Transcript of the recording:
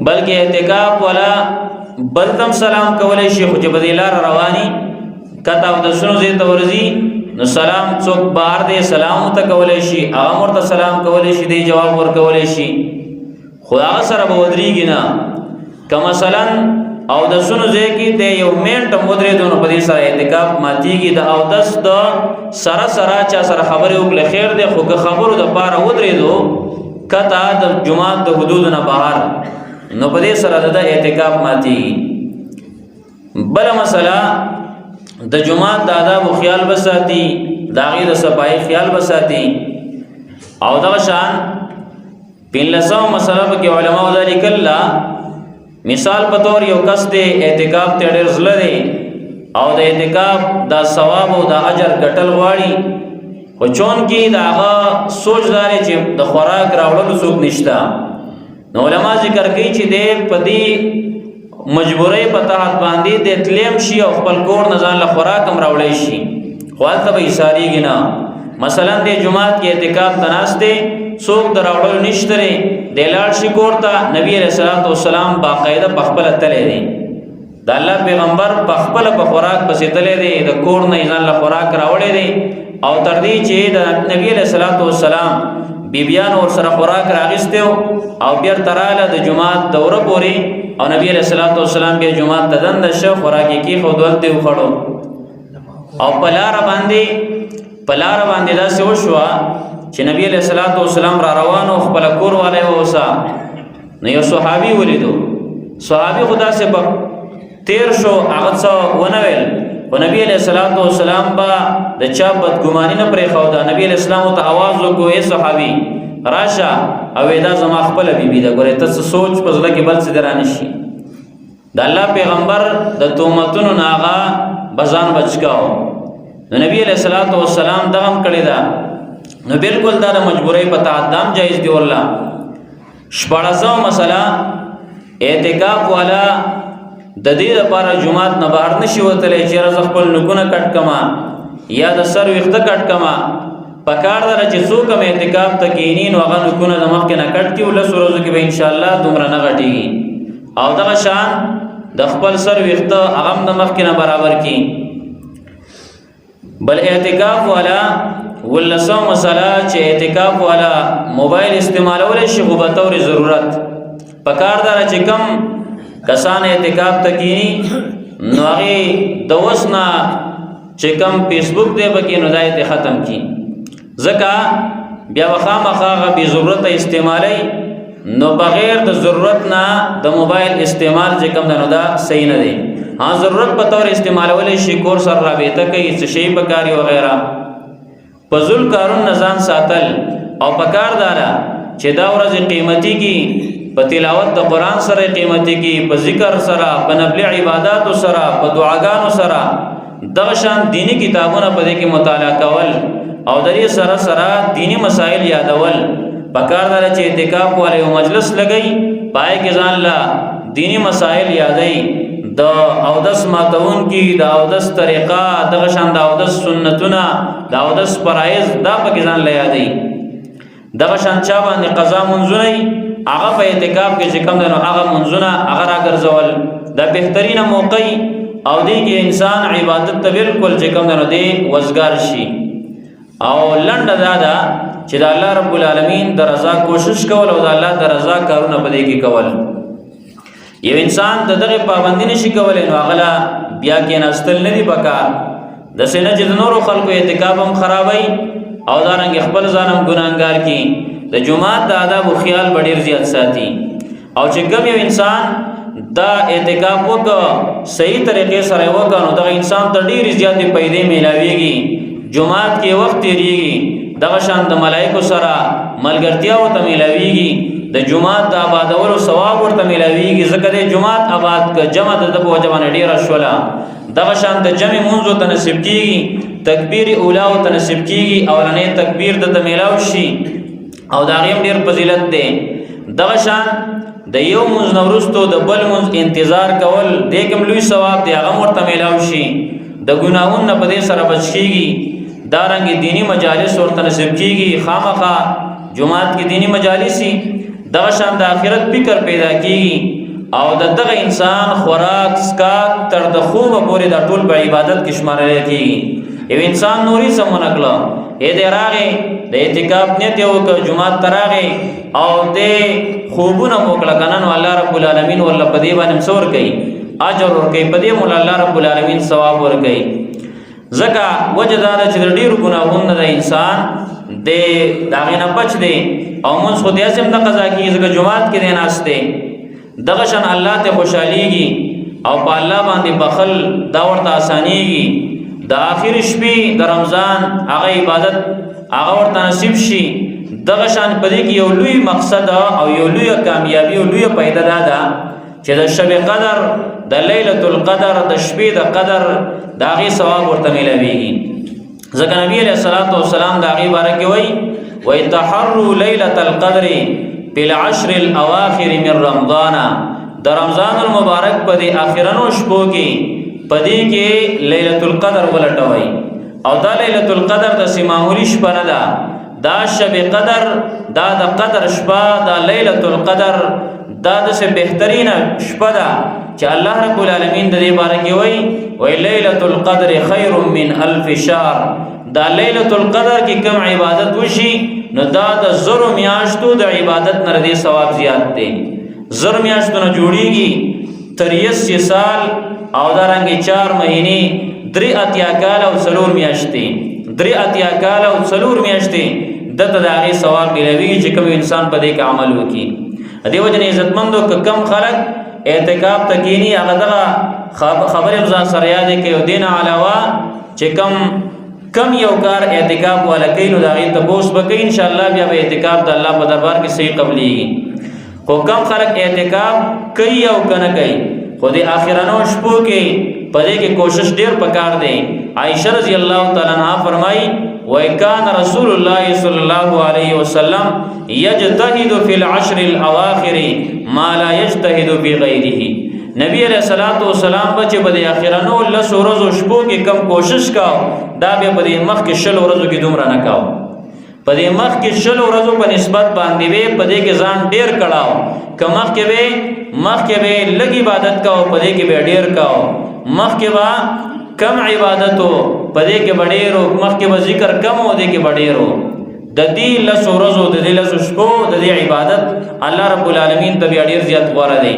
بلکې اعتکاف ولا بلتم سلام کولای شي خو چې بدیلار رواني کته او د سونو زی تورزی نو سلام څوک بار دې سلام ته کولای شي هغه ورته سلام کولای شي دی جواب ور کولای شي خدا سره به ودریږي نه کما مثلا او د سونو زی کې ته یو منټ مودري دونو په دې سره اعتکاف ماتيږي د او دس د سره سره چا سره خبره وکړه خیر دی خو که خبرو د پاره ودري دو کته د جمعه د حدود نه بهر نو په دې سره د اعتکاف ماتيږي بل مسله د جمعه د آداب خیال بساتی دا غیر صفای خیال بساتی او دا شان پنځه مسله کې علما ذالک الله مثال په تور یو کس دی اعتکاف ته ډېر زله دی او د اعتکاف دا ثواب او دا اجر ګټل غواړي خو چون کې دا سوچ داري چې د خوراک راوړلو څوک نشته نو علما ذکر کوي چې د پدی مجبورې په تحت باندې د تلیم شي او خپل کور نه ځان له خوراک هم راوړی شي خو هلته به ایساریږي نه مثلا د جمعات کې اعتکاف تناسته څوک دراوړل نشته د لاړ شي کور ته نبی رسول الله والسلام باقاعده په خپل تلې دي د الله پیغمبر په خپل په خوراک پسې تلې دي د کور نه ځان له خوراک راوړی دي او تر دې چې د نبی رسول الله والسلام بیبیان ور سره خوراک راغسته او بیا تراله د جمعات دوره پوری او نبی رسول الله والسلام بیا جمعات تدند شه خوراکي کی خو دولت یو خړو او پلار باندې دا څه وشو چې نبی علیہ الصلوۃ والسلام را روانو خپل کور والے ووسا نو یو صحابي ولیدو صحابي خدا سے تیر شو هغه څو ونویل او نبی علیہ الصلوۃ والسلام با د چا بدګماني نه پرې خو دا نبی علیہ السلام ته आवाज وکړو اے صحابي راشه او دا زما خپل بیبي دا ګوره ته سوچ پزله کې بل څه درانه شي د الله پیغمبر د تومتونو ناغا بزان بچکاو نو نبی علیہ الصلوۃ والسلام دغم کړی دا نو بالکل دا مجبورې په تعدام جایز دی والله شپړاسو مسله اعتکاف والا د دې لپاره جمعات نه بهر نشي وتلې چې رز خپل نګونه کټ کما یا د سر وخته کټ کما پکار در چې څوک هم اعتکاف تکینین وغه نګونه د مخ کې نه کټ کی ول سروز کې به ان شاء الله دومره نه غټيږي او دغه شان د خپل سر وخته هغه د مخ کې نه برابر کی بل اعتکاف والا ولسو مسله چې اعتکاف والا موبایل استعمالول شي خو به تور ضرورت پکار دار چې کم کسان اعتکاف تکینی نو هغه د وسنا چې کم فیسبوک دی بکې نو دایته ختم کی ځکه بیا وخامخه به ضرورت استعمالي نو بغیر د ضرورت نه د موبایل استعمال چې کم نه دا صحیح نه دی ها ضرورت په تور استعمالول شي کور سره رابطه کوي څه شی بکاری وغیرہ فزول کارون نزان ساتل او پکار دارا چې دا ورځ قیمتي کی په تلاوت د قران سره قیمتي کی په ذکر سره په نفل عبادت سره په دعاګانو سره دغه شان دینی کتابونه په دې کې مطالعه کول او د دې سره سره دینی مسائل یادول پکار دارا چې اعتکاف والے مجلس لګي پای کې ځان لا دینی مسائل یادای د اودس ماتون کی د اودس طریقه دغه شان د اودس سنتونه د اودس فرایض دا پکې ځان لیادي دغه شان چا باندې قضا منځونه هغه په اعتکاف کې چې کوم دنو هغه منځونه هغه راګرځول دا بهترینه موقع او دی کې انسان عبادت ته بالکل چې کوم دنو دی وزګار شي او لنډه دا چې د الله رب العالمین د رضا کوشش کول او د الله د رضا کارونه په دې کې کول یو انسان د دغه پابندی نشي کولای نو هغه بیا کې نستل نه دی پکار د سینې چې نورو خلکو اعتکاف هم خرابای او دا رنګ خپل ځانم ګناګار کی د جمعات د آداب او خیال ډیر زیات ساتي او چې کوم یو انسان دا اعتکاف وکړي صحیح طریقې سره وکړي نو دا انسان ته ډیر زیات پیدا میلاويږي جمعات کې وخت تیریږي دغه شان د ملائکه سره ملګرتیا او ته میلاويږي د جمعات د آبادولو ثواب ورته ملاويږي ځکه د جمعات آباد ک جمع د وجبانه ډیره شولا دغه شان د جمع منځو ته نصیب کیږي تکبیر اولا او ته نصیب کیږي اولنې تکبیر د ملاو شي او دا غیم ډیر فضیلت ده دغه شان د یو منځ نورستو د بل منځ انتظار کول د کوم لوی ثواب دی هغه ورته ملاو شي د ګناہوں په دې سره بچ کیږي دا رنګ دینی مجالس ورته نصیب کیږي خامخا جمعات کې دینی مجالس دغه شان د آخرت فکر پیدا کیږي او دغه انسان خوراک اسکاک تر د خوبه پورې د ټول په عبادت کې شمارل کیږي. یو انسان نوري سمونه کړه اې دې راغې د اعتکاف نیت یو ک جمعه تراغه او دې خوبونه موکړه کنن الله رب العالمین ول په دې باندې څور کوي اجر ور کوي په دې مول الله رب العالمین ثواب ور کوي. زکه وجدار چې ډیر ګناهونه د انسان د داغه نه بچ دی او موږ خو دې سم د قضا کې زکه جمعات کې نه ناشته دغه شان الله ته خوشاليږي او په الله باندې بخل دا ورته اسانيږي د اخر شپې د رمضان هغه عبادت هغه ورته نصیب شي. دغه شان په دې کې یو لوی مقصد او یو لوی کامیابی او لوی پیدا ده چې د شب قدر د ليله القدر د شپې د قدر داغي ثواب ورته ملويږي. ځکه نبی علیہ الصلوۃ والسلام داغي بارک وی ويتحروا ليله القدر بالعشر الاواخر من رمضان. د رمضان المبارک په دې اخرنو شپو کې په دې کې ليله القدر ولټوي او دا ليله القدر د سیماولی شپه نه ده دا شب قدر دا د قدر شپه دا ليله القدر دا د څه بهترین شپه ده چې الله رب العالمین د دې باره کې وایي ليله القدر خير من الف شهر. دا ليله القدر کې کوم عبادت وشي نو دا د زرو میاشتو د عبادت نه دې ثواب زیات دی. زر میاشتو نه جوړیږي 83 سال او دا رنګ 4 مهینه 3 کال او 4 میاشتې 3 کال او 4 میاشتې دته د هغه ثواب ملوي چې کوم انسان په دې کې عمل وکړي. دیو جن عزتمندو کم خلق اعتکاف تکینی هغه دغه خبره ځان سره یاد کې او دین علاوه چې کم یو کار اعتکاف ولا کینو دا غي تبوس بکې ان شاء الله بیا به اعتکاف د الله په دربار کې صحیح قبليږي. خو کم خلق اعتکاف کوي او کنه کوي خو د اخرانو شپو کې پدې کې کوشش ډیر پکار دی. عائشہ رضی الله تعالی عنها فرمایي وَكَانَ رسول الله صلی الله علیه وسلم یجتهد فی العشر الاواخر ما لا یجتهد فی غیره. نبی علیہ الصلوۃ والسلام بچ په اخرانو لس ورځو شپو کې کم کوشش کاو دا به په مخ کې شل ورځو کې دومره نه کاو په مخ کې شل ورځو په نسبت باندې به په دې کې ځان ډیر کړهو که مخ کې به لږ عبادت کاو په دې کې به ډیر کاو مخ کې با کم عبادتو پدې کې بډېرو مخ کې ذکر کم او دې کې بډېرو د دې لس ورځو د دې لس شپو د دې عبادت الله رب العالمین ته ډېر زیات غوړه دی.